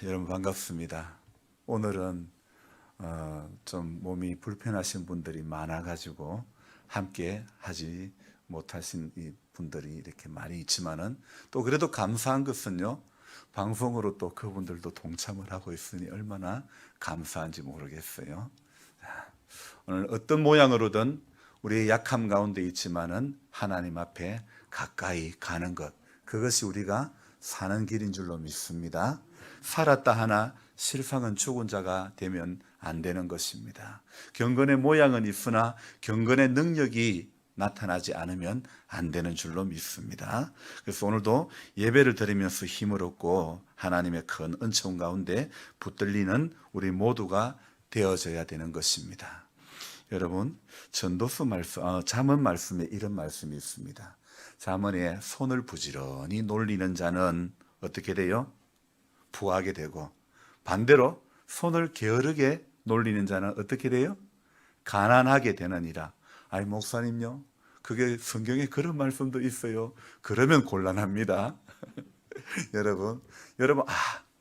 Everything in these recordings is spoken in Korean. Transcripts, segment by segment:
여러분 반갑습니다. 오늘은 좀 몸이 불편하신 분들이 많아가지고 함께 하지 못하신 이 분들이 이렇게 많이 있지만은 또 그래도 감사한 것은요, 방송으로 또 그분들도 동참을 하고 있으니 얼마나 감사한지 모르겠어요. 오늘 어떤 모양으로든 우리의 약함 가운데 있지만은 하나님 앞에 가까이 가는 것, 그것이 우리가 사는 길인 줄로 믿습니다. 살았다 하나 실상은 죽은 자가 되면 안 되는 것입니다. 경건의 모양은 있으나 경건의 능력이 나타나지 않으면 안 되는 줄로 믿습니다. 그래서 오늘도 예배를 드리면서 힘을 얻고 하나님의 큰 은총 가운데 붙들리는 우리 모두가 되어져야 되는 것입니다. 여러분, 전도서 말씀, 잠언 말씀에 이런 말씀이 있습니다. 잠언에 손을 부지런히 놀리는 자는 어떻게 돼요? 부하게 되고, 반대로 손을 게으르게 놀리는 자는 어떻게 돼요? 가난하게 되느니라. 아이, 목사님요, 그게 성경에 그런 말씀도 있어요. 그러면 곤란합니다. 여러분,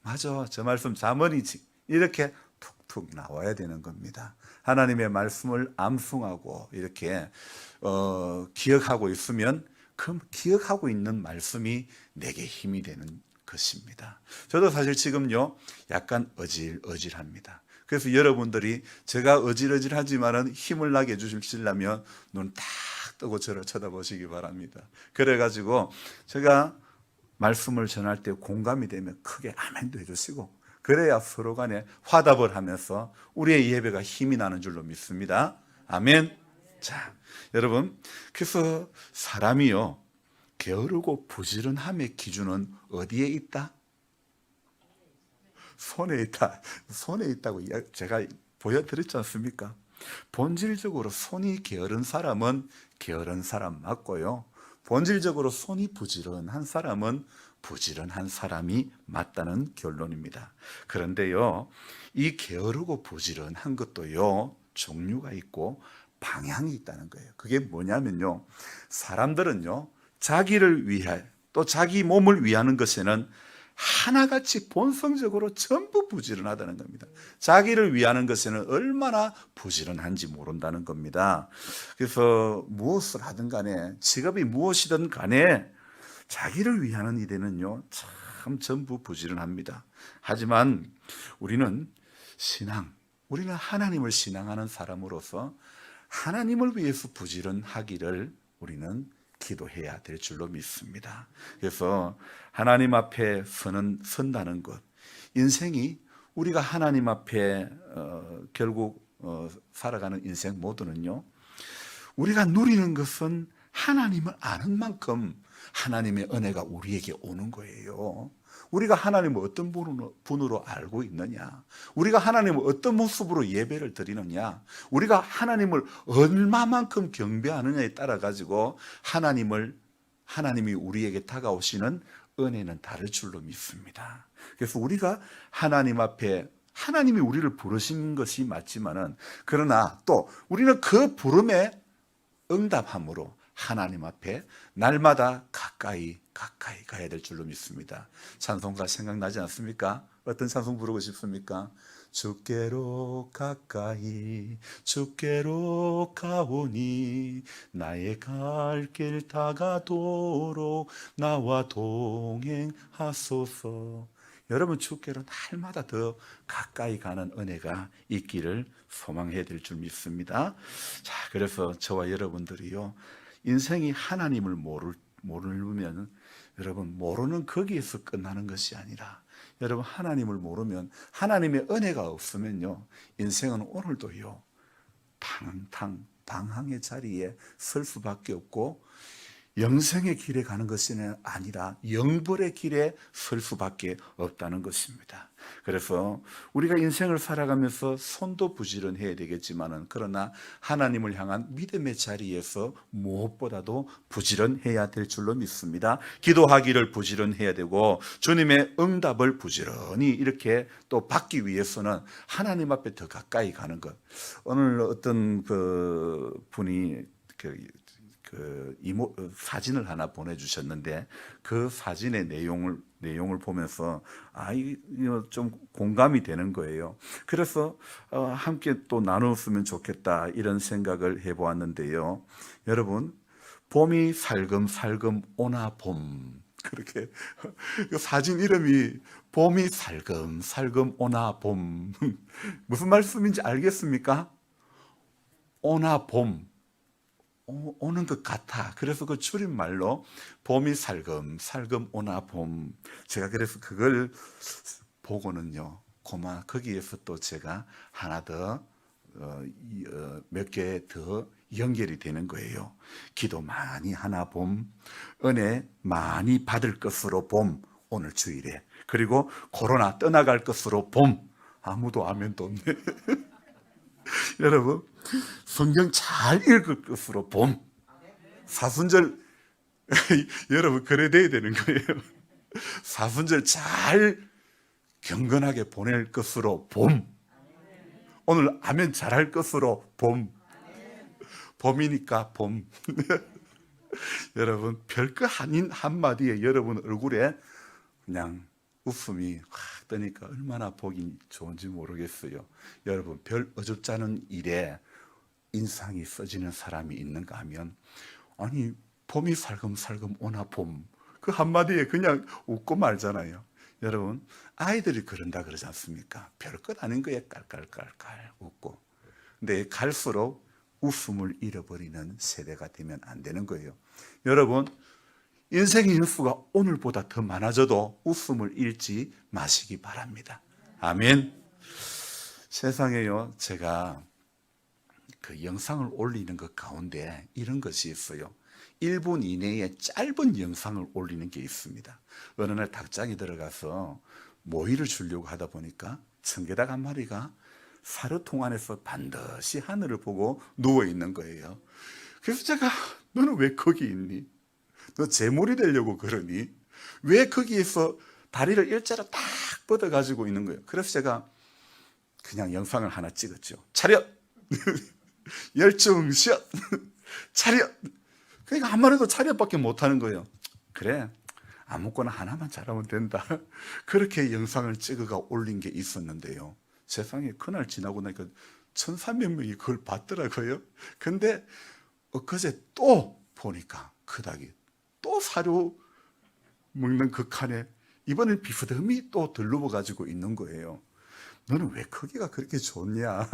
맞아, 저 말씀 잠언이지, 이렇게 툭툭 나와야 되는 겁니다. 하나님의 말씀을 암송하고 이렇게 기억하고 있으면 그 기억하고 있는 말씀이 내게 힘이 되는 것입니다. 저도 사실 지금요, 약간 어질어질합니다. 그래서 여러분들이 제가 어질어질하지만은 힘을 나게 해주시려면 눈 딱 뜨고 저를 쳐다보시기 바랍니다. 그래가지고 제가 말씀을 전할 때 공감이 되면 크게 아멘도 해주시고, 그래야 서로 간에 화답을 하면서 우리의 예배가 힘이 나는 줄로 믿습니다. 아멘. 자, 여러분, 그래서 사람이요, 게으르고 부지런함의 기준은 어디에 있다? 손에 있다. 손에 있다고 제가 보여드렸지 않습니까? 본질적으로 손이 게으른 사람은 게으른 사람 맞고요, 본질적으로 손이 부지런한 사람은 부지런한 사람이 맞다는 결론입니다. 그런데요, 이 게으르고 부지런한 것도요, 종류가 있고 방향이 있다는 거예요. 그게 뭐냐면요, 사람들은요, 자기를 위해 또 자기 몸을 위하는 것에는 하나같이 본성적으로 전부 부지런하다는 겁니다. 자기를 위하는 것에는 얼마나 부지런한지 모른다는 겁니다. 그래서 무엇을 하든 간에, 직업이 무엇이든 간에 자기를 위하는 일에는요, 참 전부 부지런합니다. 하지만 우리는 우리는 하나님을 신앙하는 사람으로서 하나님을 위해서 부지런하기를 우리는 기도해야 될 줄로 믿습니다. 그래서 하나님 앞에 선다는 것, 인생이 우리가 하나님 앞에 결국 살아가는 인생 모두는요, 우리가 누리는 것은 하나님을 아는 만큼 하나님의 은혜가 우리에게 오는 거예요. 우리가 하나님을 어떤 분으로 알고 있느냐, 우리가 하나님을 어떤 모습으로 예배를 드리느냐, 우리가 하나님을 얼마만큼 경배하느냐에 따라 가지고 하나님이 우리에게 다가오시는 은혜는 다를 줄로 믿습니다. 그래서 우리가 하나님 앞에, 하나님이 우리를 부르신 것이 맞지만은, 그러나 또 우리는 그 부름에 응답함으로 하나님 앞에 날마다 가까이 가야 될 줄로 믿습니다. 찬송가 생각나지 않습니까? 어떤 찬송 부르고 싶습니까? 주께로 가오니 나의 갈 길 다가도록 나와 동행하소서. 여러분, 주께로 날마다 더 가까이 가는 은혜가 있기를 소망해야 될 줄 믿습니다. 자, 그래서 저와 여러분들이요, 인생이 하나님을 모르면, 여러분, 모르는 거기에서 끝나는 것이 아니라, 여러분, 하나님을 모르면, 하나님의 은혜가 없으면요, 인생은 오늘도요, 방황의 자리에 설 수밖에 없고, 영생의 길에 가는 것이 아니라 영벌의 길에 설 수밖에 없다는 것입니다. 그래서 우리가 인생을 살아가면서 손도 부지런해야 되겠지만은, 그러나 하나님을 향한 믿음의 자리에서 무엇보다도 부지런해야 될 줄로 믿습니다. 기도하기를 부지런해야 되고, 주님의 응답을 부지런히 이렇게 또 받기 위해서는 하나님 앞에 더 가까이 가는 것. 오늘 어떤 그 분이 사진을 하나 보내주셨는데 그 사진의 내용을 보면서 이거 좀 공감이 되는 거예요. 그래서 함께 또 나누었으면 좋겠다 이런 생각을 해보았는데요. 여러분, 봄이 살금살금 오나 봄, 그렇게 그 사진 이름이 봄이 살금살금 오나 봄 무슨 말씀인지 알겠습니까? 오나 봄, 오는 것 같아. 그래서 그 줄임말로 봄이 살금살금 오나 봄. 제가 그래서 그걸 보고는요, 거기에서 또 제가 하나 더 몇 개 더 연결이 되는 거예요. 기도 많이 하나 봄, 은혜 많이 받을 것으로 봄, 오늘 주일에. 그리고 코로나 떠나갈 것으로 봄. 아무도 아멘도 없네. 여러분, 성경 잘 읽을 것으로 봄. 사순절 여러분 그래 돼야 되는 거예요. 사순절 잘 경건하게 보낼 것으로 봄. 오늘 아멘 잘할 것으로 봄. 봄이니까 봄. 여러분, 별거 아닌 한마디에 여러분 얼굴에 그냥 웃음이 확 뜨니까 얼마나 보기 좋은지 모르겠어요. 여러분, 별 어줍지 않은 일에 인상이 써지는 사람이 있는가 하면, 아니 봄이 살금살금 오나 봄, 그 한마디에 그냥 웃고 말잖아요. 여러분, 아이들이 그런다 그러지 않습니까? 별것 아닌 거에 깔깔깔깔 웃고. 근데 갈수록 웃음을 잃어버리는 세대가 되면 안 되는 거예요. 여러분, 인생의 일수가 오늘보다 더 많아져도 웃음을 잃지 마시기 바랍니다. 아멘. 세상에요, 제가 그 영상을 올리는 것 가운데 이런 것이 있어요. 1분 이내에 짧은 영상을 올리는 게 있습니다. 어느 날 닭장에 들어가서 모이를 주려고 하다 보니까 청개닭 한 마리가 사료통 안에서 반드시 하늘을 보고 누워 있는 거예요. 그래서 제가, 너는 왜 거기 있니? 너 재물이 되려고 그러니? 왜 거기에서 다리를 일자로 딱 뻗어 가지고 있는 거예요. 그래서 제가 그냥 영상을 하나 찍었죠. 차렷! 열중시엇! 차렷! 그러니까 한 마리도 차렷밖에 못하는 거예요. 그래, 아무거나 하나만 잘하면 된다. 그렇게 영상을 찍어가 올린 게 있었는데요. 세상에 그날 지나고 나니까 1,300명이 그걸 봤더라고요. 근데 엊그제 또 보니까 그 닭이 또 사료 먹는 그 칸에 이번엔 비스듬히 또 들러버가지고 있는 거예요. 너는 왜 크기가 그렇게 좋냐?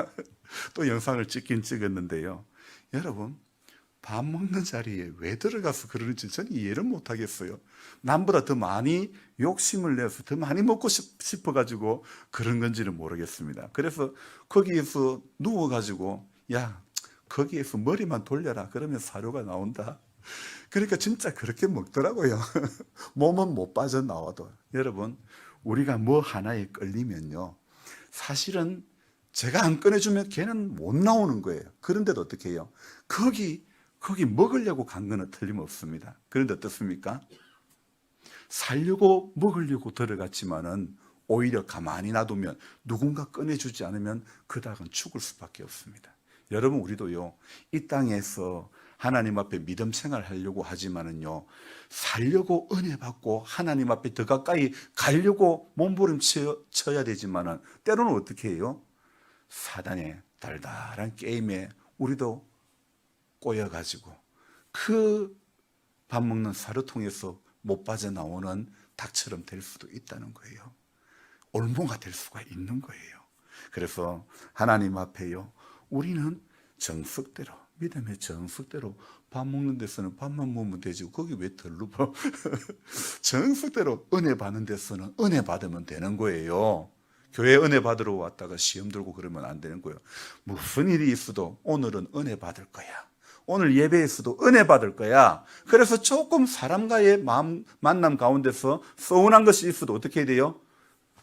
또 영상을 찍긴 찍었는데요. 여러분, 밥 먹는 자리에 왜 들어가서 그러는지 저는 이해를 못하겠어요. 남보다 더 많이 욕심을 내서 더 많이 먹고 싶어가지고 그런 건지는 모르겠습니다. 그래서 거기에서 누워가지고, 야, 거기에서 머리만 돌려라. 그러면 사료가 나온다. 그러니까 진짜 그렇게 먹더라고요. 몸은 못 빠져나와도. 여러분, 우리가 뭐 하나에 끌리면요, 사실은 제가 안 꺼내주면 걔는 못 나오는 거예요. 그런데도 어떻게 해요? 거기 먹으려고 간 거는 틀림없습니다. 그런데 어떻습니까? 살려고 먹으려고 들어갔지만은 오히려 가만히 놔두면, 누군가 꺼내주지 않으면 그 닭은 죽을 수밖에 없습니다. 여러분, 우리도요, 이 땅에서 하나님 앞에 믿음 생활하려고 하지만은요, 살려고 은혜 받고 하나님 앞에 더 가까이 가려고 몸부림쳐야 되지만은 때로는 어떻게 해요? 사단의 달달한 게임에 우리도 꼬여가지고 그 밥 먹는 사료통에서 못 빠져나오는 닭처럼 될 수도 있다는 거예요. 올무가 될 수가 있는 거예요. 그래서 하나님 앞에요, 우리는 정석대로, 믿음의 정석대로 밥 먹는 데서는 밥만 먹으면 되지 거기 왜 덜루버? 정석대로 은혜 받는 데서는 은혜 받으면 되는 거예요. 교회 은혜 받으러 왔다가 시험 들고 그러면 안 되는 거예요. 무슨 일이 있어도 오늘은 은혜 받을 거야. 오늘 예배에서도 은혜 받을 거야. 그래서 조금 사람과의 만남 가운데서 서운한 것이 있어도 어떻게 해야 돼요?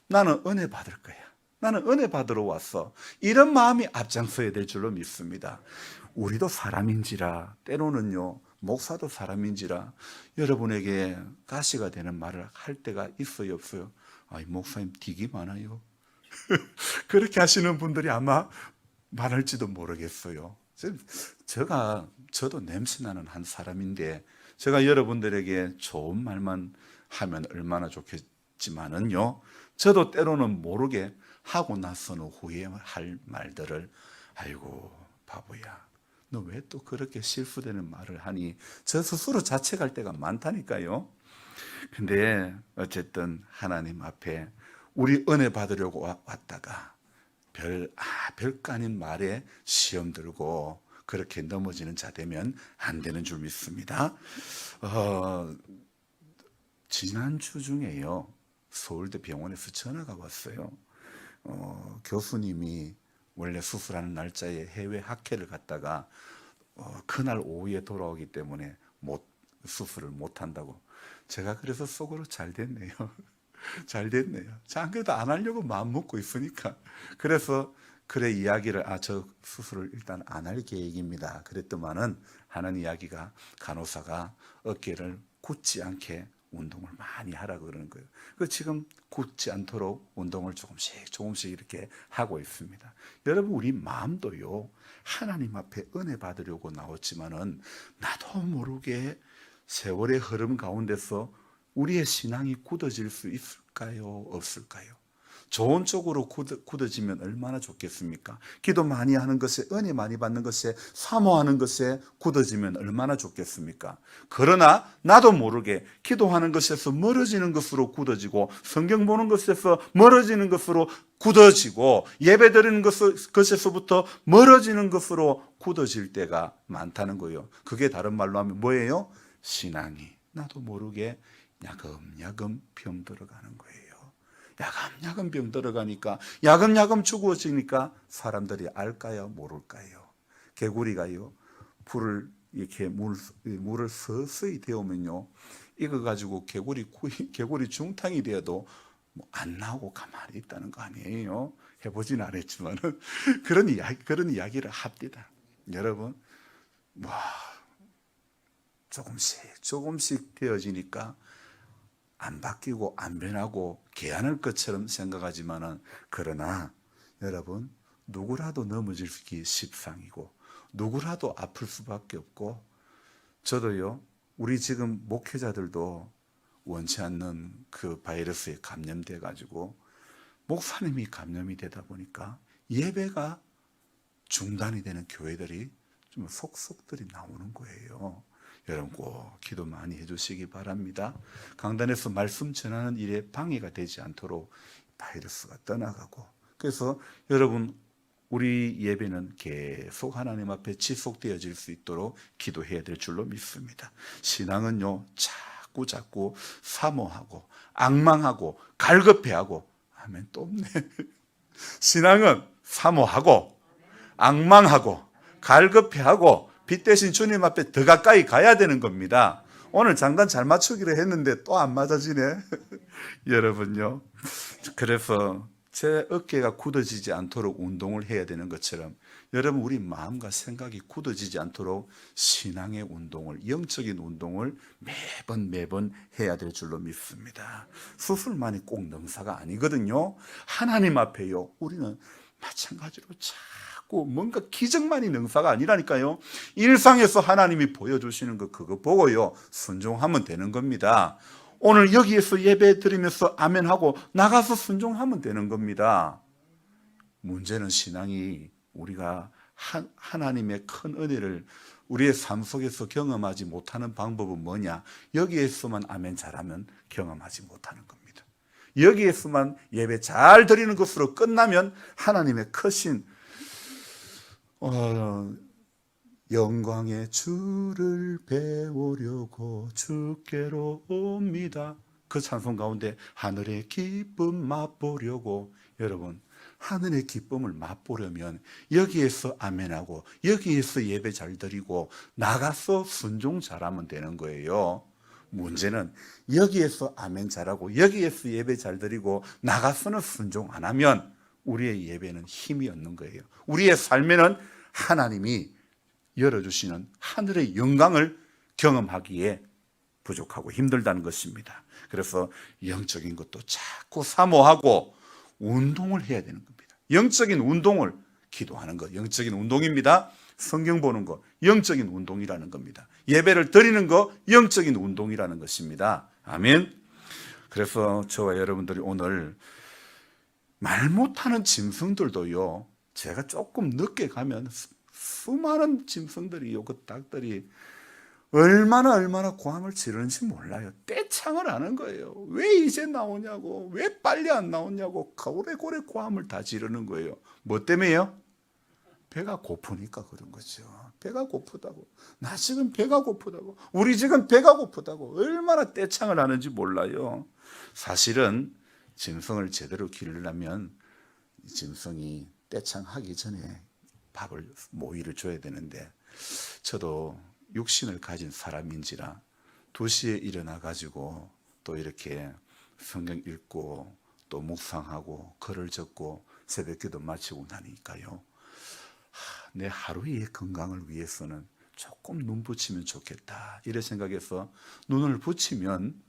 나는 은혜 받을 거야. 나는 은혜 받으러 왔어. 이런 마음이 앞장서야 될 줄로 믿습니다. 우리도 사람인지라, 때로는요, 목사도 사람인지라 여러분에게 가시가 되는 말을 할 때가 있어요, 없어요? 아이, 목사님 틱이 많아요. 그렇게 하시는 분들이 아마 많을지도 모르겠어요. 저도 냄새나는 한 사람인데 제가 여러분들에게 좋은 말만 하면 얼마나 좋겠지만은요, 저도 때로는 모르게 하고 나서는 후회할 말들을, 아이고 바보야, 너 왜 또 그렇게 실수되는 말을 하니, 저 스스로 자책할 때가 많다니까요. 근데 어쨌든 하나님 앞에 우리 은혜 받으려고 왔다가 별거 아닌 말에 시험 들고 그렇게 넘어지는 자 되면 안 되는 줄 믿습니다. 지난주 중에요, 서울대 병원에서 전화가 왔어요. 교수님이 원래 수술하는 날짜에 해외 학회를 갔다가 그날 오후에 돌아오기 때문에 수술을 못 한다고. 제가 그래서 속으로 잘 됐네요. 잘 됐네요. 안 그래도 안 하려고 마음 먹고 있으니까. 그래서 그래 이야기를, 저 수술을 일단 안 할 계획입니다 그랬더만은 하는 이야기가, 간호사가 어깨를 굳지 않게 운동을 많이 하라고 그러는 거예요. 그 지금 굳지 않도록 운동을 조금씩 이렇게 하고 있습니다. 여러분, 우리 마음도요, 하나님 앞에 은혜 받으려고 나왔지만은 나도 모르게 세월의 흐름 가운데서 우리의 신앙이 굳어질 수 있을까요? 없을까요? 좋은 쪽으로 굳어지면 얼마나 좋겠습니까? 기도 많이 하는 것에, 은혜 많이 받는 것에, 사모하는 것에 굳어지면 얼마나 좋겠습니까? 그러나 나도 모르게 기도하는 것에서 멀어지는 것으로 굳어지고, 성경 보는 것에서 멀어지는 것으로 굳어지고, 예배 드리는 것에서부터 멀어지는 것으로 굳어질 때가 많다는 거예요. 그게 다른 말로 하면 뭐예요? 신앙이 나도 모르게 야금야금 병들어가는 거예요. 야금야금 병들어가니까, 야금야금 죽어지니까 사람들이 알까요? 모를까요? 개구리가요, 불을 이렇게 물을 서서히 데우면요, 이거 가지고 개구리 중탕이 되어도 안 나오고 가만히 있다는 거 아니에요? 해보진 않았지만 그런 이야기를 합니다. 여러분, 조금씩 되어지니까 안 바뀌고 안 변하고 개안할 것처럼 생각하지만은, 그러나 여러분, 누구라도 넘어지기 십상이고 누구라도 아플 수밖에 없고, 저도요, 우리 지금 목회자들도 원치 않는 그 바이러스에 감염돼 가지고 목사님이 감염이 되다 보니까 예배가 중단이 되는 교회들이 좀 속속들이 나오는 거예요. 여러분, 꼭 기도 많이 해주시기 바랍니다. 강단에서 말씀 전하는 일에 방해가 되지 않도록 바이러스가 떠나가고, 그래서 여러분, 우리 예배는 계속 하나님 앞에 지속되어질 수 있도록 기도해야 될 줄로 믿습니다. 신앙은요, 자꾸 사모하고 앙망하고 갈급해하고 하면 또 없네. 신앙은 사모하고 앙망하고 갈급해하고 빛 대신 주님 앞에 더 가까이 가야 되는 겁니다. 오늘 장단 잘 맞추기로 했는데 또 안 맞아지네. 여러분요, 그래서 제 어깨가 굳어지지 않도록 운동을 해야 되는 것처럼, 여러분, 우리 마음과 생각이 굳어지지 않도록 신앙의 운동을, 영적인 운동을 매번 해야 될 줄로 믿습니다. 수술만이 꼭 능사가 아니거든요. 하나님 앞에요, 우리는 마찬가지로 자꾸 뭔가 기적만이 능사가 아니라니까요. 일상에서 하나님이 보여주시는 그거 보고요, 순종하면 되는 겁니다. 오늘 여기에서 예배 드리면서 아멘하고 나가서 순종하면 되는 겁니다. 문제는 신앙이, 우리가 하나님의 큰 은혜를 우리의 삶 속에서 경험하지 못하는 방법은 뭐냐? 여기에서만 아멘 잘하면 경험하지 못하는 겁니다. 여기에서만 예배 잘 드리는 것으로 끝나면 하나님의 크신 영광의 주를 배우려고 주께로 옵니다. 그 찬송 가운데 하늘의 기쁨 맛보려고, 여러분, 하늘의 기쁨을 맛보려면 여기에서 아멘하고 여기에서 예배 잘 드리고 나가서 순종 잘하면 되는 거예요. 문제는 여기에서 아멘 잘하고 여기에서 예배 잘 드리고 나가서는 순종 안 하면 우리의 예배는 힘이 없는 거예요. 우리의 삶에는 하나님이 열어주시는 하늘의 영광을 경험하기에 부족하고 힘들다는 것입니다. 그래서 영적인 것도 자꾸 사모하고 운동을 해야 되는 겁니다. 영적인 운동을, 기도하는 것 영적인 운동입니다. 성경 보는 거 영적인 운동이라는 겁니다. 예배를 드리는 거 영적인 운동이라는 것입니다. 아멘. 그래서 저와 여러분들이 오늘 말 못하는 짐승들도요, 제가 조금 늦게 가면 수많은 짐승들이요, 그 닭들이 얼마나 고함을 지르는지 몰라요. 떼창을 하는 거예요. 왜 이제 나오냐고, 왜 빨리 안 나오냐고 고래고래 고함을 다 지르는 거예요. 뭐 때문에요? 배가 고프니까 그런 거죠. 배가 고프다고. 나 지금 배가 고프다고. 우리 지금 배가 고프다고. 얼마나 떼창을 하는지 몰라요. 사실은 짐승을 제대로 기르려면 짐승이 떼창하기 전에 밥을 모이를 줘야 되는데, 저도 육신을 가진 사람인지라 2시에 일어나 가지고 또 이렇게 성경 읽고 또 묵상하고 글을 적고 새벽기도 마치고 나니까요, 내 하루의 건강을 위해서는 조금 눈 붙이면 좋겠다 이런 생각해서 눈을 붙이면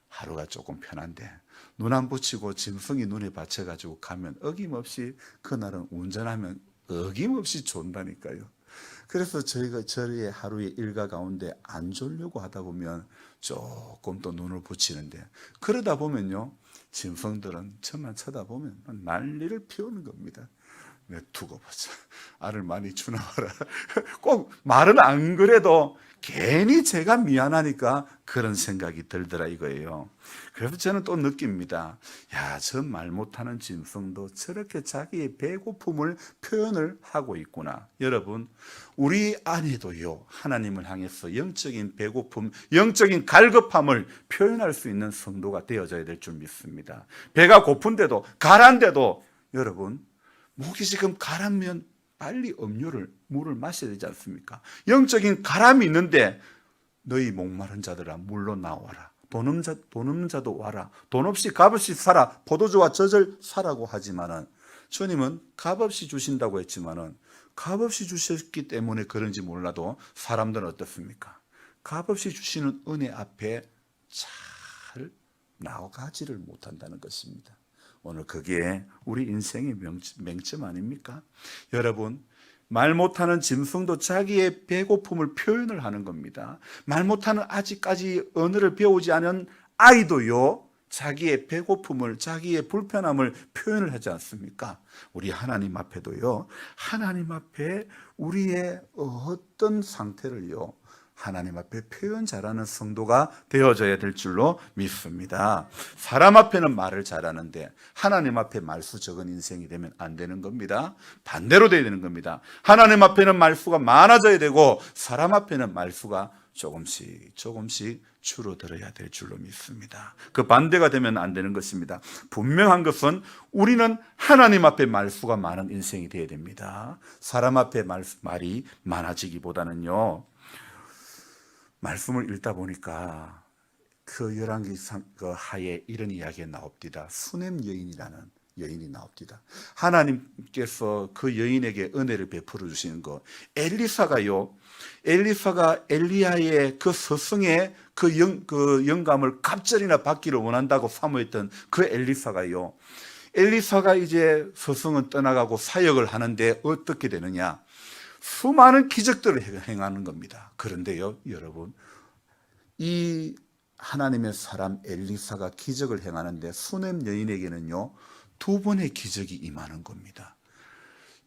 하루가 조금 편한데, 눈 안 붙이고 짐승이 눈에 받쳐가지고 가면 어김없이 그날은 운전하면 어김없이 존다니까요. 그래서 저희의 하루의 일과 가운데 안 졸려고 하다 보면 조금 또 눈을 붙이는데, 그러다 보면요, 짐승들은 저만 쳐다보면 난리를 피우는 겁니다. 내 두고 보자. 알을 많이 주나 봐라. 꼭 말은 안 그래도 괜히 제가 미안하니까 그런 생각이 들더라 이거예요. 그래서 저는 또 느낍니다. 야, 저 말 못하는 짐승도 저렇게 자기의 배고픔을 표현을 하고 있구나. 여러분, 우리 안에도요, 하나님을 향해서 영적인 배고픔, 영적인 갈급함을 표현할 수 있는 성도가 되어져야 될 줄 믿습니다. 배가 고픈데도, 가란데도, 여러분, 목이 지금 가라면 빨리 물을 마셔야 되지 않습니까? 영적인 가람이 있는데 너희 목마른 자들아 물로 나와라. 돈 없는 자도 와라. 돈 없이 값없이 사라. 포도주와 젖을 사라고 하지만은, 주님은 값없이 주신다고 했지만은 값없이 주셨기 때문에 그런지 몰라도 사람들은 어떻습니까? 값없이 주시는 은혜 앞에 잘 나아가지를 못한다는 것입니다. 오늘 그게 우리 인생의 맹점 아닙니까? 여러분, 말 못하는 짐승도 자기의 배고픔을 표현을 하는 겁니다. 말 못하는 아직까지 언어를 배우지 않은 아이도요, 자기의 배고픔을, 자기의 불편함을 표현을 하지 않습니까? 우리 하나님 앞에도요, 하나님 앞에 우리의 어떤 상태를요, 하나님 앞에 표현 잘하는 성도가 되어져야 될 줄로 믿습니다. 사람 앞에는 말을 잘하는데 하나님 앞에 말수 적은 인생이 되면 안 되는 겁니다. 반대로 돼야 되는 겁니다. 하나님 앞에는 말수가 많아져야 되고 사람 앞에는 말수가 조금씩 줄어들어야 될 줄로 믿습니다. 그 반대가 되면 안 되는 것입니다. 분명한 것은 우리는 하나님 앞에 말수가 많은 인생이 되어야 됩니다. 사람 앞에 말이 많아지기보다는요, 말씀을 읽다 보니까 그 열왕기 그 하에 이런 이야기가 나옵니다. 수넴 여인이라는 여인이 나옵니다. 하나님께서 그 여인에게 은혜를 베풀어 주시는 것, 엘리사가 엘리야의 그 서성의 그 영감을 갑절이나 받기를 원한다고 사모했던 그 엘리사가 이제 서성은 떠나가고 사역을 하는데 어떻게 되느냐? 수많은 기적들을 행하는 겁니다. 그런데요, 여러분, 이 하나님의 사람 엘리사가 기적을 행하는데 수넴 여인에게는요, 2번의 기적이 임하는 겁니다.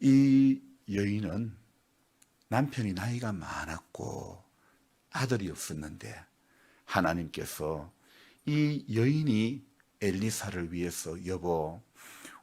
이 여인은 남편이 나이가 많았고 아들이 없었는데 하나님께서 이 여인이 엘리사를 위해서, 여보,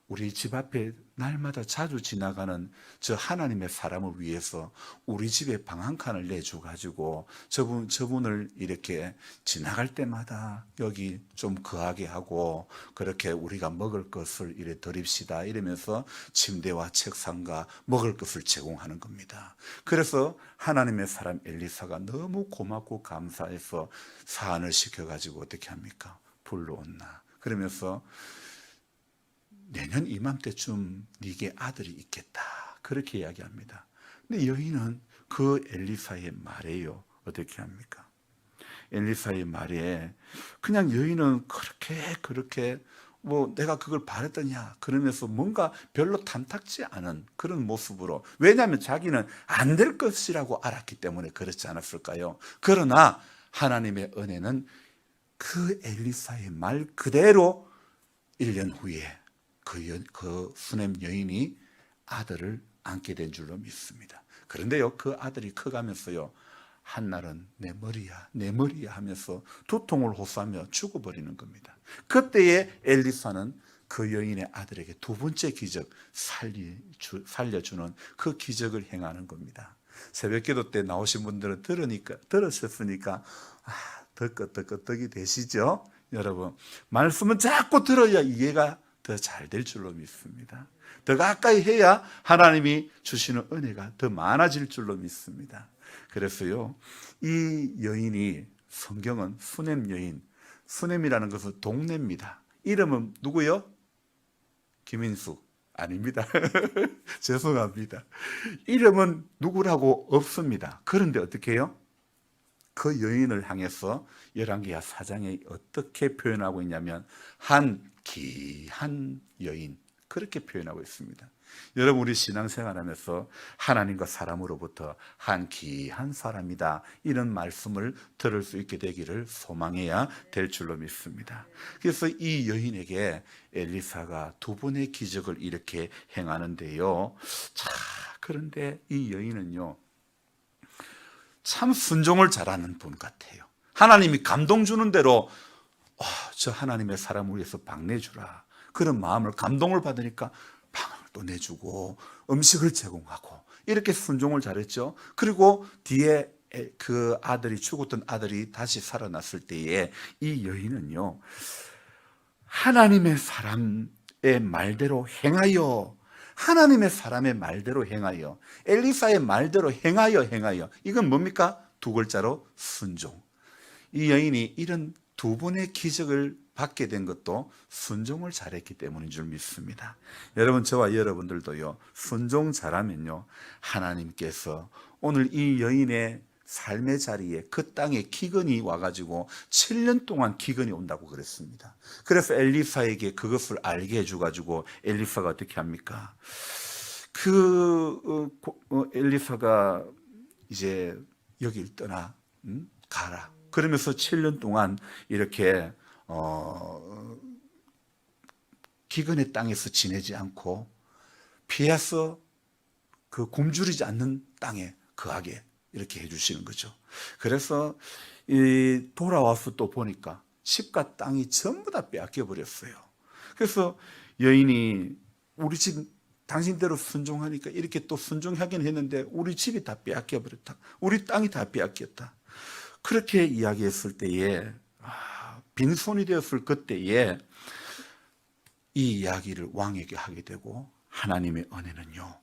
우리 집 앞에 날마다 자주 지나가는 저 하나님의 사람을 위해서 우리 집에 방 한 칸을 내줘가지고 저분을 이렇게 지나갈 때마다 여기 좀 거하게 하고 그렇게 우리가 먹을 것을 이래 드립시다 이러면서 침대와 책상과 먹을 것을 제공하는 겁니다. 그래서 하나님의 사람 엘리사가 너무 고맙고 감사해서 사안을 시켜가지고 어떻게 합니까? 불러온나. 그러면서 내년 이맘때쯤 네게 아들이 있겠다, 그렇게 이야기합니다. 근데 여인은 그 엘리사의 말에요, 어떻게 합니까? 엘리사의 말에 그냥 여인은 그렇게 뭐 내가 그걸 바랬더냐 그러면서 뭔가 별로 탐탁지 않은 그런 모습으로, 왜냐하면 자기는 안 될 것이라고 알았기 때문에 그렇지 않았을까요? 그러나 하나님의 은혜는 그 엘리사의 말 그대로 1년 후에 그 수넴 여인이 아들을 안게 된 줄로 믿습니다. 그런데요, 그 아들이 커가면서요, 한날은 내 머리야 하면서 두통을 호소하며 죽어버리는 겁니다. 그때에 엘리사는 그 여인의 아들에게 두 번째 기적, 살려주는 그 기적을 행하는 겁니다. 새벽기도 때 나오신 분들은 들으셨으니까 더 끄떡끄떡이 되시죠? 여러분, 말씀은 자꾸 들어야 이해가 더 잘 될 줄로 믿습니다. 더 가까이 해야 하나님이 주시는 은혜가 더 많아질 줄로 믿습니다. 그래서요, 이 여인이, 성경은 수넴 여인, 수넴이라는 것은 동네입니다. 이름은 누구요? 김인숙 아닙니다. 죄송합니다. 이름은 누구라고 없습니다. 그런데 어떻게 해요? 그 여인을 향해서 열왕기하 4장에 어떻게 표현하고 있냐면 한 귀한 여인, 그렇게 표현하고 있습니다. 여러분, 우리 신앙생활하면서 하나님과 사람으로부터 한 귀한 사람이다, 이런 말씀을 들을 수 있게 되기를 소망해야 될 줄로 믿습니다. 그래서 이 여인에게 엘리사가 두 번의 기적을 이렇게 행하는데요, 자, 그런데 이 여인은요 참 순종을 잘하는 분 같아요. 하나님이 감동 주는 대로 저 하나님의 사람을 위해서 방 내주라, 그런 마음을, 감동을 받으니까 방을 또 내주고 음식을 제공하고 이렇게 순종을 잘했죠. 그리고 뒤에 그 아들이, 죽었던 아들이 다시 살아났을 때에 이 여인은요 하나님의 사람의 말대로 행하여, 하나님의 사람의 말대로 행하여, 엘리사의 말대로 행하여, 이건 뭡니까? 두 글자로 순종. 이 여인이 이런 두 번의 기적을 받게 된 것도 순종을 잘했기 때문인 줄 믿습니다. 여러분, 저와 여러분들도요, 순종 잘하면요, 하나님께서 오늘 이 여인의 삶의 자리에, 그 땅에 기근이 와가지고 7년 동안 기근이 온다고 그랬습니다. 그래서 엘리사에게 그것을 알게 해줘가지고 엘리사가 어떻게 합니까? 엘리사가 이제 여길 떠나 가라, 그러면서 7년 동안 이렇게 기근의 땅에서 지내지 않고 피해서 그 굶주리지 않는 땅에 거하게 이렇게 해주시는 거죠. 그래서 돌아와서 또 보니까 집과 땅이 전부 다 빼앗겨 버렸어요. 그래서 여인이 우리 집 당신대로 순종하니까 이렇게 또 순종하긴 했는데 우리 집이 다 빼앗겨 버렸다, 우리 땅이 다 빼앗겼다, 그렇게 이야기했을 때에 빈손이 되었을 그때에 이 이야기를 왕에게 하게 되고, 하나님의 은혜는요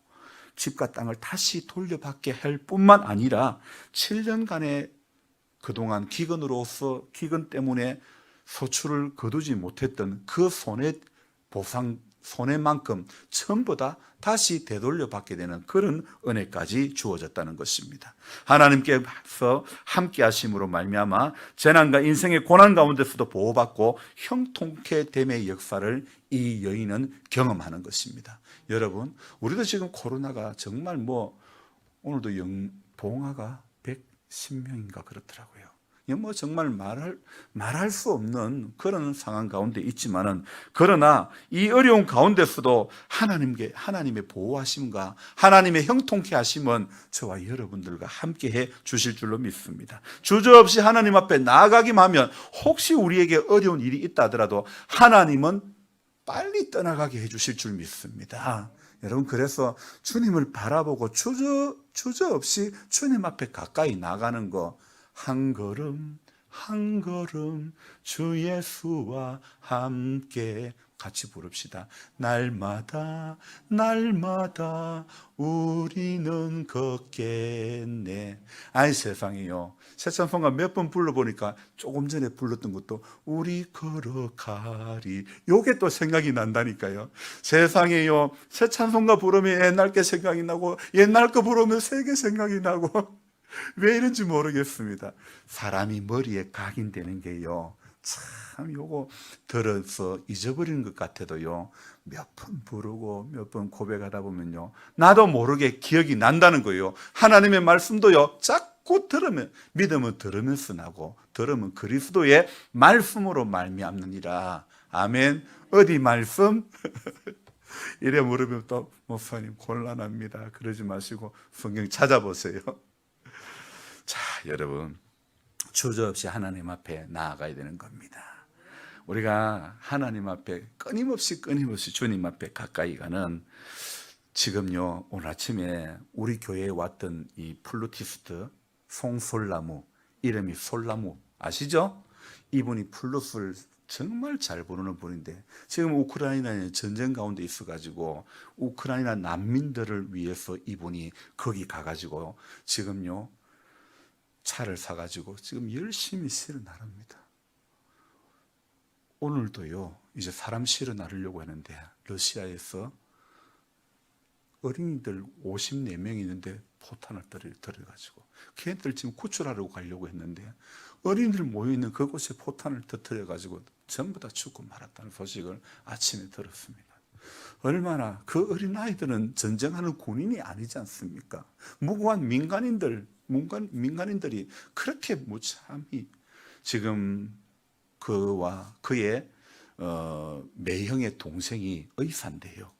집과 땅을 다시 돌려받게 할 뿐만 아니라 7년간의 그동안 기근으로서, 기근 때문에 소출을 거두지 못했던 그 손해만큼 전부 다 다시 되돌려 받게 되는 그런 은혜까지 주어졌다는 것입니다. 하나님께서 함께 하심으로 말미암아 재난과 인생의 고난 가운데서도 보호받고 형통케 됨의 역사를 이 여인은 경험하는 것입니다. 여러분, 우리도 지금 코로나가 정말 오늘도 봉화가 110명인가 그렇더라고요. 정말 말할 수 없는 그런 상황 가운데 있지만은, 그러나 이 어려운 가운데서도 하나님의 보호하심과 하나님의 형통케 하심은 저와 여러분들과 함께 해 주실 줄로 믿습니다. 주저없이 하나님 앞에 나아가기만 하면 혹시 우리에게 어려운 일이 있다 하더라도 하나님은 빨리 떠나가게 해 주실 줄 믿습니다. 여러분, 그래서 주님을 바라보고 주저없이 주님 앞에 가까이 나가는 거, 한 걸음 한 걸음 주 예수와 함께 같이 부릅시다. 날마다 우리는 걷겠네. 아이 세상에요, 새 찬송가 몇 번 불러보니까 조금 전에 불렀던 것도 우리 걸어가리, 요게 또 생각이 난다니까요. 세상에요, 새 찬송가 부르면 옛날 게 생각이 나고, 옛날 거 부르면 새 게 생각이 나고 왜 이런지 모르겠습니다. 사람이 머리에 각인되는 게요, 참 요거 들어서 잊어버리는 것 같아도요, 몇 번 부르고 몇 번 고백하다 보면요, 나도 모르게 기억이 난다는 거예요. 하나님의 말씀도요, 자꾸 들으면, 믿음은 들으면서 나고 들으면 그리스도의 말씀으로 말미암느니라. 아멘. 어디 말씀? 이래 물으면 또 목사님 곤란합니다. 그러지 마시고 성경 찾아보세요. 자, 여러분, 주저없이 하나님 앞에 나아가야 되는 겁니다. 우리가 하나님 앞에 끊임없이 주님 앞에 가까이 가는, 지금요, 오늘 아침에 우리 교회에 왔던 이 플루티스트 송솔나무, 이름이 솔나무 아시죠? 이분이 플룻을 정말 잘 부르는 분인데, 지금 우크라이나에 전쟁 가운데 있어가지고 우크라이나 난민들을 위해서 이분이 거기 가가지고 지금요, 차를 사가지고 지금 열심히 실어 나릅니다. 오늘도요, 이제 사람 실어 나르려고 하는데, 러시아에서 어린이들 54명이 있는데 포탄을 들여가지고 걔네들 지금 구출하려고 가려고 했는데, 어린이들 모여있는 그곳에 포탄을 터뜨려가지고 전부 다 죽고 말았다는 소식을 아침에 들었습니다. 얼마나 그 어린아이들은 전쟁하는 군인이 아니지 않습니까? 무고한 민간인들이 그렇게 무참히 지금 그와 그의 매형의 동생이 의사인데요.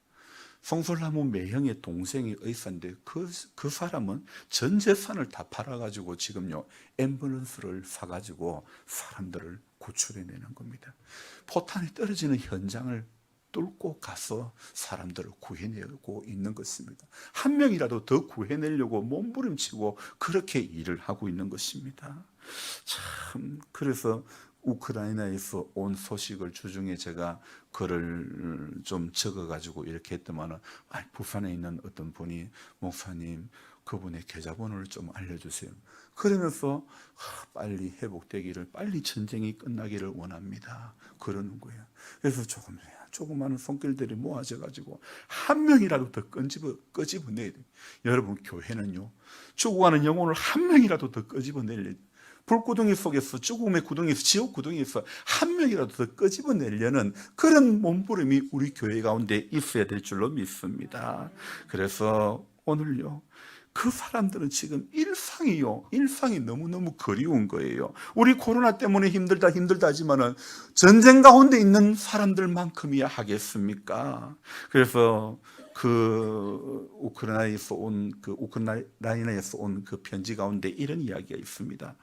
송솔나무 매형의 동생이 의사인데 그 사람은 전 재산을 다 팔아가지고 지금요, 앰뷸런스를 사가지고 사람들을 구출해내는 겁니다. 포탄이 떨어지는 현장을 뚫고 가서 사람들을 구해내고 있는 것입니다. 한 명이라도 더 구해내려고 몸부림치고 그렇게 일을 하고 있는 것입니다. 참, 그래서 우크라이나에서 온 소식을 주중에 제가 글을 좀 적어가지고 이렇게 했더만, 부산에 있는 어떤 분이 목사님, 그분의 계좌번호를 좀 알려주세요. 그러면서 빨리 회복되기를, 빨리 전쟁이 끝나기를 원합니다. 그러는 거예요. 그래서 조그마한 손길들이 모아져가지고 한 명이라도 더 끄집어내야 돼요. 여러분, 교회는요, 죽어가는 영혼을 한 명이라도 더 끄집어내려, 불구덩이 속에서, 죽음의 구덩이에서, 지옥 구덩이에서 한 명이라도 더 끄집어내려는 그런 몸부림이 우리 교회 가운데 있어야 될 줄로 믿습니다. 그래서 오늘요, 그 사람들은 지금 일상이 너무너무 그리운 거예요. 우리 코로나 때문에 힘들다 하지만은 전쟁 가운데 있는 사람들만큼이야 하겠습니까? 그래서 우크라이나에서 온 그 편지 가운데 이런 이야기가 있습니다.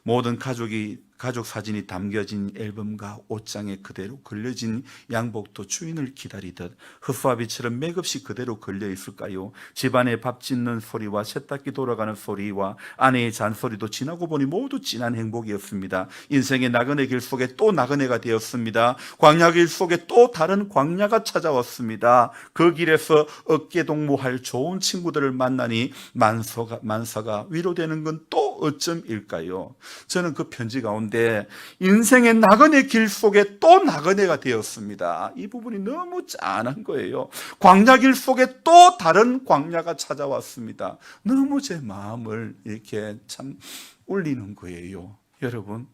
모든 가족 사진이 담겨진 앨범과 옷장에 그대로 걸려진 양복도 주인을 기다리듯 흡사비처럼 맥없이 그대로 걸려 있을까요? 집안에 밥 짓는 소리와 세탁기 돌아가는 소리와 아내의 잔소리도 지나고 보니 모두 진한 행복이었습니다. 인생의 나그네 길 속에 또 나그네가 되었습니다. 광야 길 속에 또 다른 광야가 찾아왔습니다. 그 길에서 어깨동무할 좋은 친구들을 만나니 만사가 위로되는 건 또 어쩜일까요? 저는 그 편지 가운데 인생의 나그네 길 속에 또 나그네가 되었습니다. 이 부분이 너무 짠한 거예요. 광야 길 속에 또 다른 광야가 찾아왔습니다. 너무 제 마음을 이렇게 참 울리는 거예요. 여러분,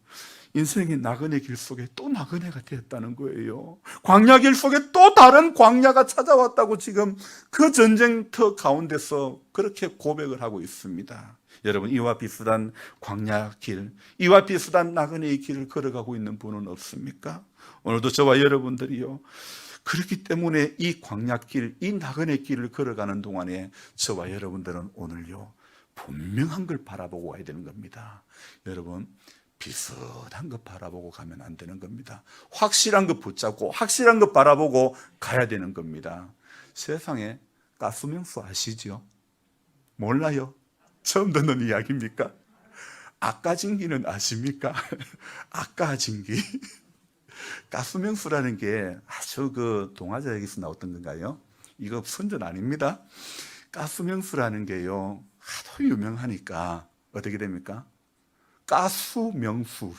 인생의 나그네 길 속에 또 나그네가 되었다는 거예요. 광야 길 속에 또 다른 광야가 찾아왔다고 지금 그 전쟁터 가운데서 그렇게 고백을 하고 있습니다. 여러분, 이와 비슷한 광야 길, 이와 비슷한 나그네의 길을 걸어가고 있는 분은 없습니까? 오늘도 저와 여러분들이요, 그렇기 때문에 이 광야길, 이 나그네 길을 걸어가는 동안에 저와 여러분들은 오늘요, 분명한 걸 바라보고 가야 되는 겁니다. 여러분, 비슷한 것 바라보고 가면 안 되는 겁니다. 확실한 것 붙잡고 확실한 것 바라보고 가야 되는 겁니다. 세상에 가스명수 아시죠? 몰라요? 처음 듣는 이야기입니까? 아까진기는 아십니까? 아까진기. 가스명수라는 게 아주 그 동화자에게서 나왔던 건가요? 이거 선전 아닙니다. 가스명수라는 게요, 하도 유명하니까 어떻게 됩니까? 가수명수.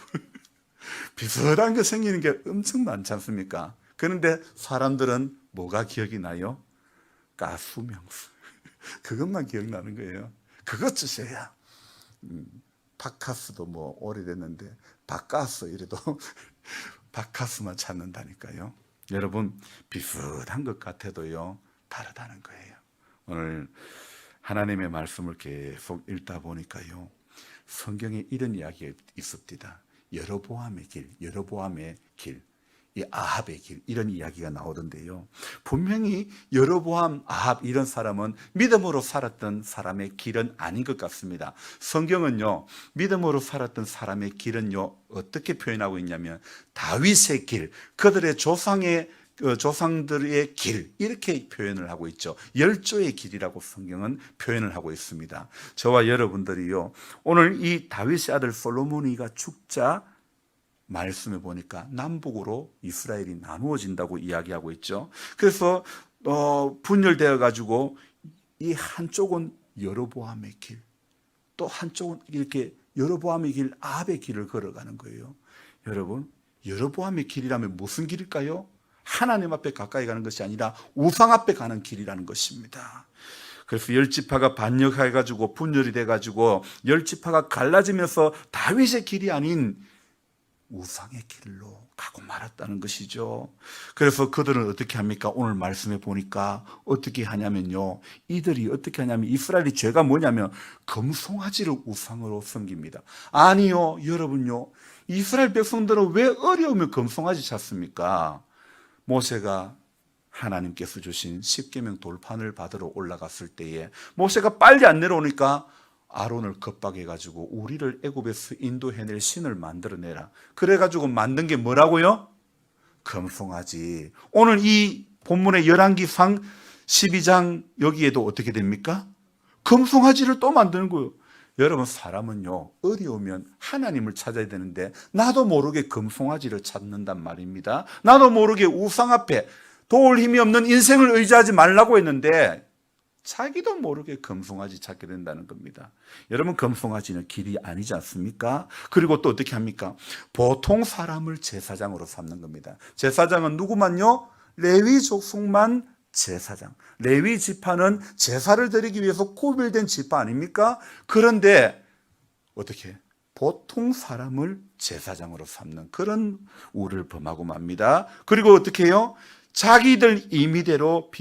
비슷한 거 생기는 게 엄청 많지 않습니까? 그런데 사람들은 뭐가 기억이 나요? 가수명수. 그것만 기억나는 거예요. 그것 주셔야. 팟카스트도 뭐 오래됐는데 바카스 이래도 바카스만 찾는다니까요. 여러분 비슷한 것 같아도요 다르다는 거예요. 오늘 하나님의 말씀을 계속 읽다 보니까요 성경에 이런 이야기가 있습니다. 여로보암의 길, 여로보암의 길, 이 아합의 길 이런 이야기가 나오던데요. 분명히 여로보암, 아합 이런 사람은 믿음으로 살았던 사람의 길은 아닌 것 같습니다. 성경은요 믿음으로 살았던 사람의 길은요 어떻게 표현하고 있냐면 다윗의 길, 그들의 조상들의 길 이렇게 표현을 하고 있죠. 열조의 길이라고 성경은 표현을 하고 있습니다. 저와 여러분들이요 오늘 이 다윗의 아들 솔로몬이가 죽자 말씀해 보니까 남북으로 이스라엘이 나누어진다고 이야기하고 있죠. 그래서 분열되어 가지고 이 한쪽은 여로보암의 길, 또 한쪽은 이렇게 여로보암의 길, 아합의 길을 걸어가는 거예요. 여러분, 여로보암의 길이라면 무슨 길일까요? 하나님 앞에 가까이 가는 것이 아니라 우상 앞에 가는 길이라는 것입니다. 그래서 열 지파가 반역해가지고 분열이 돼가지고 열 지파가 갈라지면서 다윗의 길이 아닌 우상의 길로 가고 말았다는 것이죠. 그래서 그들은 어떻게 합니까? 오늘 말씀해 보니까 어떻게 하냐면요, 이들이 어떻게 하냐면 이스라엘의 죄가 뭐냐면 금송아지를 우상으로 섬깁니다. 아니요, 여러분요, 이스라엘 백성들은 왜 어려우면 금송아지 찾습니까? 모세가 하나님께서 주신 십계명 돌판을 받으러 올라갔을 때에 모세가 빨리 안 내려오니까 아론을 겁박해가지고 우리를 애굽에서 인도해낼 신을 만들어내라. 그래가지고 만든 게 뭐라고요? 금송아지. 오늘 이 본문의 열왕기상 12장 여기에도 어떻게 됩니까? 금송아지를 또 만드는 거예요. 여러분 사람은요 어려우면 하나님을 찾아야 되는데 나도 모르게 금송아지를 찾는단 말입니다. 나도 모르게 우상 앞에 도울 힘이 없는 인생을 의지하지 말라고 했는데 자기도 모르게 금송아지 찾게 된다는 겁니다. 여러분 금송아지는 길이 아니지 않습니까? 그리고 또 어떻게 합니까? 보통 사람을 제사장으로 삼는 겁니다. 제사장은 누구만요? 레위 족속만 제사장. 레위 지파는 제사를 드리기 위해서 구별된 지파 아닙니까? 그런데 어떻게 보통 사람을 제사장으로 삼는 그런 우를 범하고 맙니다. 그리고 어떻게 해요? 자기들 임의대로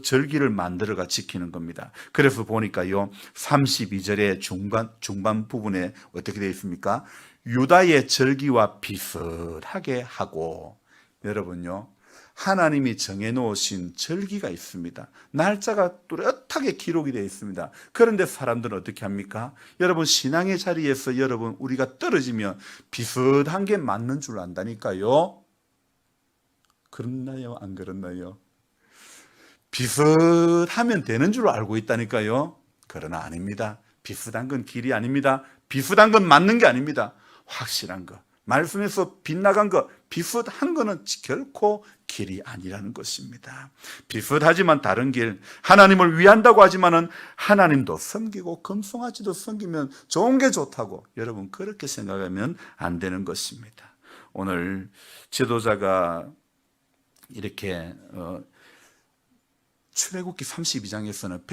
절기를 만들어가 지키는 겁니다. 그래서 보니까요 32절의 중반 부분에 어떻게 되어 있습니까? 유다의 절기와 비슷하게 하고, 여러분요 하나님이 정해놓으신 절기가 있습니다. 날짜가 뚜렷하게 기록이 되어 있습니다. 그런데 사람들은 어떻게 합니까? 여러분 신앙의 자리에서 여러분 우리가 떨어지면 비슷한 게 맞는 줄 안다니까요. 그렇나요? 안 그렇나요? 비슷하면 되는 줄 알고 있다니까요. 그러나 아닙니다. 비슷한 건 길이 아닙니다. 비슷한 건 맞는 게 아닙니다. 확실한 거, 말씀에서 빗나간 거, 비슷한 거는 결코 길이 아니라는 것입니다. 비슷하지만 다른 길, 하나님을 위한다고 하지만은 하나님도 섬기고 금송아지도 섬기면 좋은 게 좋다고 여러분 그렇게 생각하면 안 되는 것입니다. 오늘 지도자가 이렇게 출애굽기 32장에서는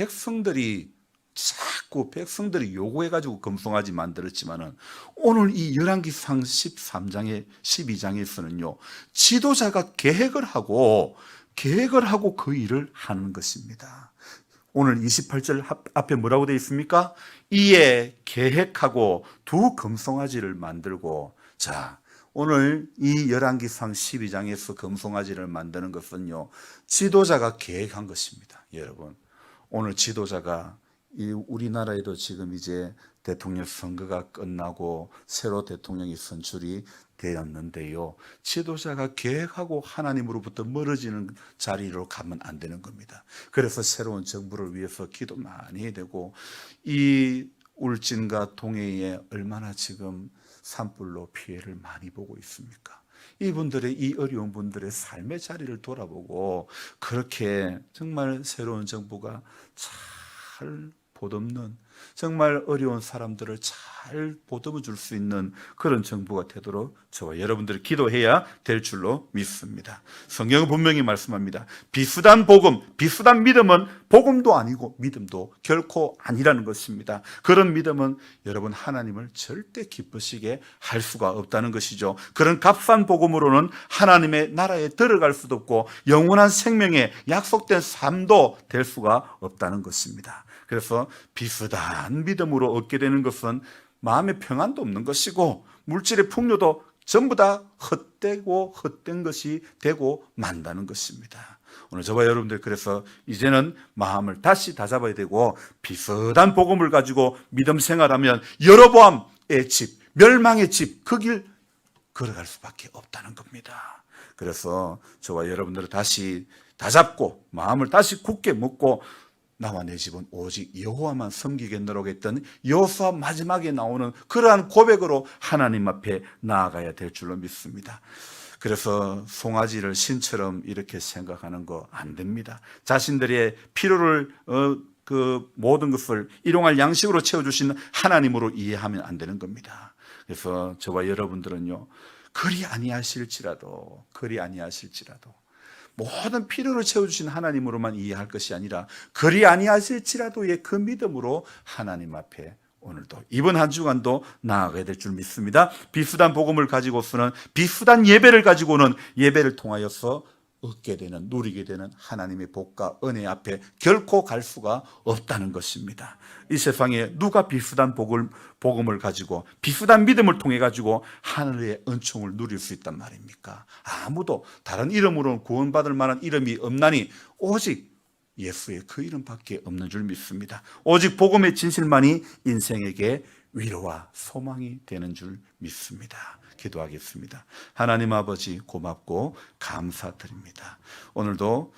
백성들이 요구해가지고 금송아지 만들었지만은 오늘 이 열왕기상 13장에 12장에서는요 지도자가 계획을 하고 그 일을 하는 것입니다. 오늘 28절 앞에 뭐라고 되어 있습니까? 이에 계획하고 두 금송아지를 만들고, 자 오늘 이 열왕기상 12장에서 금송아지를 만드는 것은요 지도자가 계획한 것입니다. 여러분 오늘 지도자가 우리나라에도 지금 이제 대통령 선거가 끝나고 새로 대통령이 선출이 되었는데요 지도자가 계획하고 하나님으로부터 멀어지는 자리로 가면 안 되는 겁니다. 그래서 새로운 정부를 위해서 기도 많이 해야 되고, 이 울진과 동해에 얼마나 지금 산불로 피해를 많이 보고 있습니까? 이분들의 이 어려운 분들의 삶의 자리를 돌아보고 그렇게 정말 새로운 정부가 잘 보듬는, 정말 어려운 사람들을 잘 보듬어 줄 수 있는 그런 정부가 되도록 저와 여러분들이 기도해야 될 줄로 믿습니다. 성경은 분명히 말씀합니다. 비슷한 복음, 비슷한 믿음은 복음도 아니고 믿음도 결코 아니라는 것입니다. 그런 믿음은 여러분 하나님을 절대 기쁘시게 할 수가 없다는 것이죠. 그런 값싼 복음으로는 하나님의 나라에 들어갈 수도 없고 영원한 생명에 약속된 삶도 될 수가 없다는 것입니다. 그래서 비슷한 믿음으로 얻게 되는 것은 마음의 평안도 없는 것이고 물질의 풍요도 전부 다 헛되고 헛된 것이 되고 만다는 것입니다. 오늘 저와 여러분들 그래서 이제는 마음을 다시 다잡아야 되고 비슷한 복음을 가지고 믿음 생활하면 여로보암의 집, 멸망의 집, 그 길 걸어갈 수밖에 없다는 겁니다. 그래서 저와 여러분들을 다시 다잡고 마음을 다시 굳게 먹고 나와 내 집은 오직 여호와만 섬기겠노라고 했던 여호수아 마지막에 나오는 그러한 고백으로 하나님 앞에 나아가야 될 줄로 믿습니다. 그래서 송아지를 신처럼 이렇게 생각하는 거 안 됩니다. 자신들의 필요를 그 모든 것을 일용할 양식으로 채워주시는 하나님으로 이해하면 안 되는 겁니다. 그래서 저와 여러분들은요, 그리 아니하실지라도 모든 필요를 채워주신 하나님으로만 이해할 것이 아니라 그리 아니하실지라도의 그 믿음으로 하나님 앞에 오늘도 이번 한 주간도 나아가야 될 줄 믿습니다. 비슷한 복음을 가지고서는 비슷한 예배를 가지고는 예배를 통하여서 얻게 되는, 누리게 되는 하나님의 복과 은혜 앞에 결코 갈 수가 없다는 것입니다. 이 세상에 누가 비슷한 복음을 가지고 비슷한 믿음을 통해 가지고 하늘의 은총을 누릴 수 있단 말입니까? 아무도 다른 이름으로는 구원받을 만한 이름이 없나니 오직 예수의 그 이름밖에 없는 줄 믿습니다. 오직 복음의 진실만이 인생에게 위로와 소망이 되는 줄 믿습니다. 기도하겠습니다. 하나님 아버지 고맙고 감사드립니다. 오늘도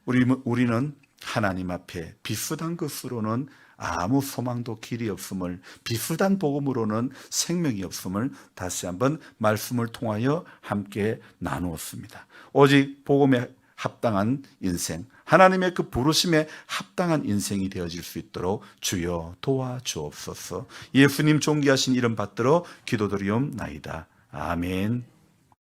우리는 하나님 앞에 비슷한 것으로는 아무 소망도 길이 없음을, 비슷한 복음으로는 생명이 없음을 다시 한번 말씀을 통하여 함께 나누었습니다. 오직 복음에 합당한 인생, 하나님의 그 부르심에 합당한 인생이 되어질 수 있도록 주여 도와주옵소서. 예수님 존귀하신 이름 받들어 기도드리옵나이다. 아멘.